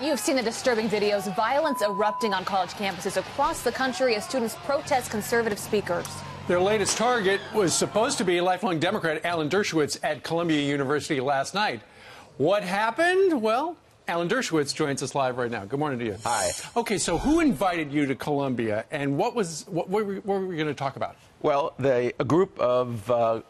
You've seen the disturbing videos, violence erupting on college campuses across the country as students protest conservative speakers. Their latest target was supposed to be lifelong Democrat Alan Dershowitz at Columbia University last night. What happened? Well, Alan Dershowitz joins us live right now. Good morning to you. Hi. Okay, so who invited you to Columbia, and what were we going to talk about? Well, a group of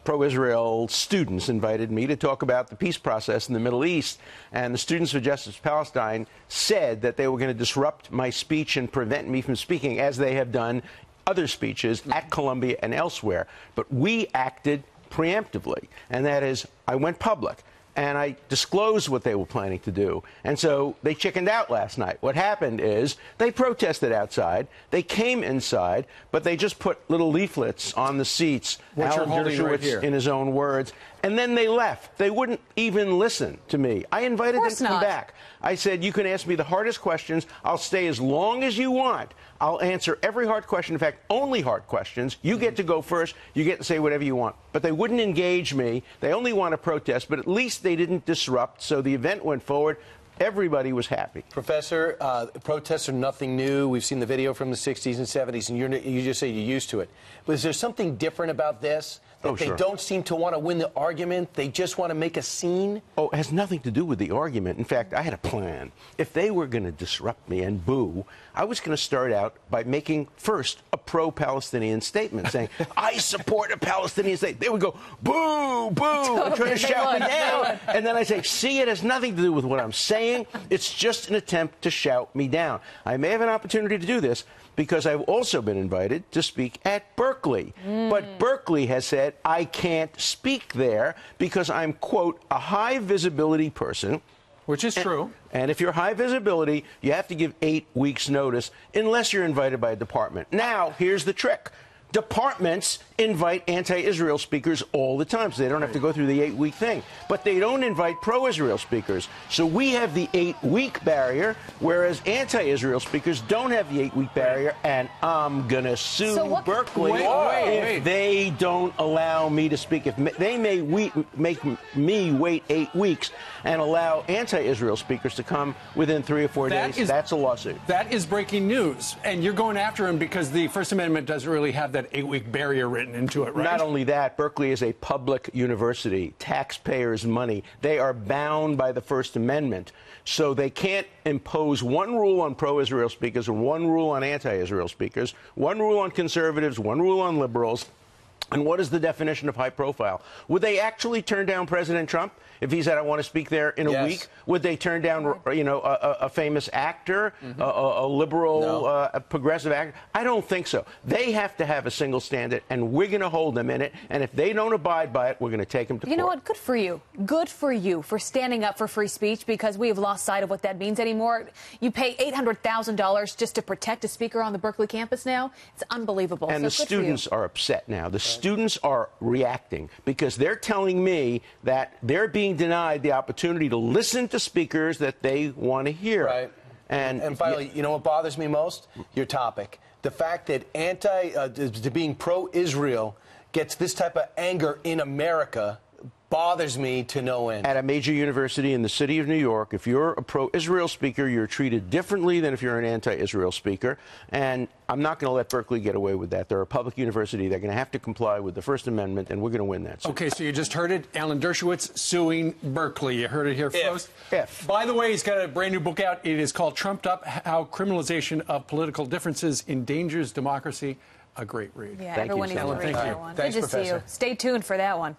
pro-Israel students invited me to talk about the peace process in the Middle East, and the Students for Justice Palestine said that they were going to disrupt my speech and prevent me from speaking, as they have done other speeches at Columbia and elsewhere. But we acted preemptively, and that is, I went public. And I disclosed what they were planning to do. And so they chickened out last night. What happened is they protested outside. They came inside, but they just put little leaflets on the seats, Alan Dershowitz in his own words, and then they left. They wouldn't even listen to me. I invited them to come back. I said, you can ask me the hardest questions. I'll stay as long as you want. I'll answer every hard question. In fact, only hard questions. You get to go first. You get to say whatever you want. But they wouldn't engage me. They only want to protest, but at least they didn't disrupt. So the event went forward. Everybody was happy. Professor, protests are nothing new. We've seen the video from the 60s and 70s, and you just say you're used to it. But is there something different about this? That they don't seem to want to win the argument? They just want to make a scene? Oh, it has nothing to do with the argument. In fact, I had a plan. If they were going to disrupt me and boo, I was going to start out by making first a pro-Palestinian statement, saying, I support a Palestinian state. They would go, boo, boo, and try to shout me down. And then I say, see, it has nothing to do with what I'm saying. It's just an attempt to shout me down. I may have an opportunity to do this because I've also been invited to speak at Berkeley. But Berkeley has said I can't speak there because I'm, quote, a high visibility person. Which is true. And if you're high visibility, you have to give 8 weeks notice unless you're invited by a department. Now, here's the trick. Departments invite anti-Israel speakers all the time, so they don't have to go through the 8-week thing. But they don't invite pro-Israel speakers. So we have the 8-week barrier, whereas anti-Israel speakers don't have the 8-week barrier, and I'm going to sue Berkeley if they don't allow me to speak. If they may make me wait 8 weeks and allow anti-Israel speakers to come within 3 or 4 days, that's a lawsuit. That is breaking news, and you're going after him because the First Amendment doesn't really have that 8-week barrier written into it, right? Not only that, Berkeley is a public university, taxpayers' money. They are bound by the First Amendment, so they can't impose one rule on pro-Israel speakers and one rule on anti-Israel speakers, one rule on conservatives, one rule on liberals. And what is the definition of high profile? Would they actually turn down President Trump if he said, I want to speak there in a week? Would they turn down, you know, a famous actor, a liberal, a progressive actor? I don't think so. They have to have a single standard, and we're going to hold them in it. And if they don't abide by it, we're going to take them to court. You know what? Good for you. Good for you for standing up for free speech, because we have lost sight of what that means anymore. You pay $800,000 just to protect a speaker on the Berkeley campus now. It's unbelievable. And the students are upset now. The students are reacting because they're telling me that they're being denied the opportunity to listen to speakers that they want to hear. Right. And finally, you know what bothers me most? Your topic. The fact that being pro-Israel gets this type of anger in America bothers me to no end. At a major university in the city of New York, if you're a pro-Israel speaker, you're treated differently than if you're an anti-Israel speaker. And I'm not going to let Berkeley get away with that. They're a public university. They're going to have to comply with the First Amendment, and we're going to win that. Okay, so you just heard it. Alan Dershowitz suing Berkeley. You heard it here first. By the way, he's got a brand new book out. It is called Trumped Up: How Criminalization of Political Differences Endangers Democracy. A great read. Yeah, Thank everyone you needs to read that one. Thanks, Good to see you. Stay tuned for that one.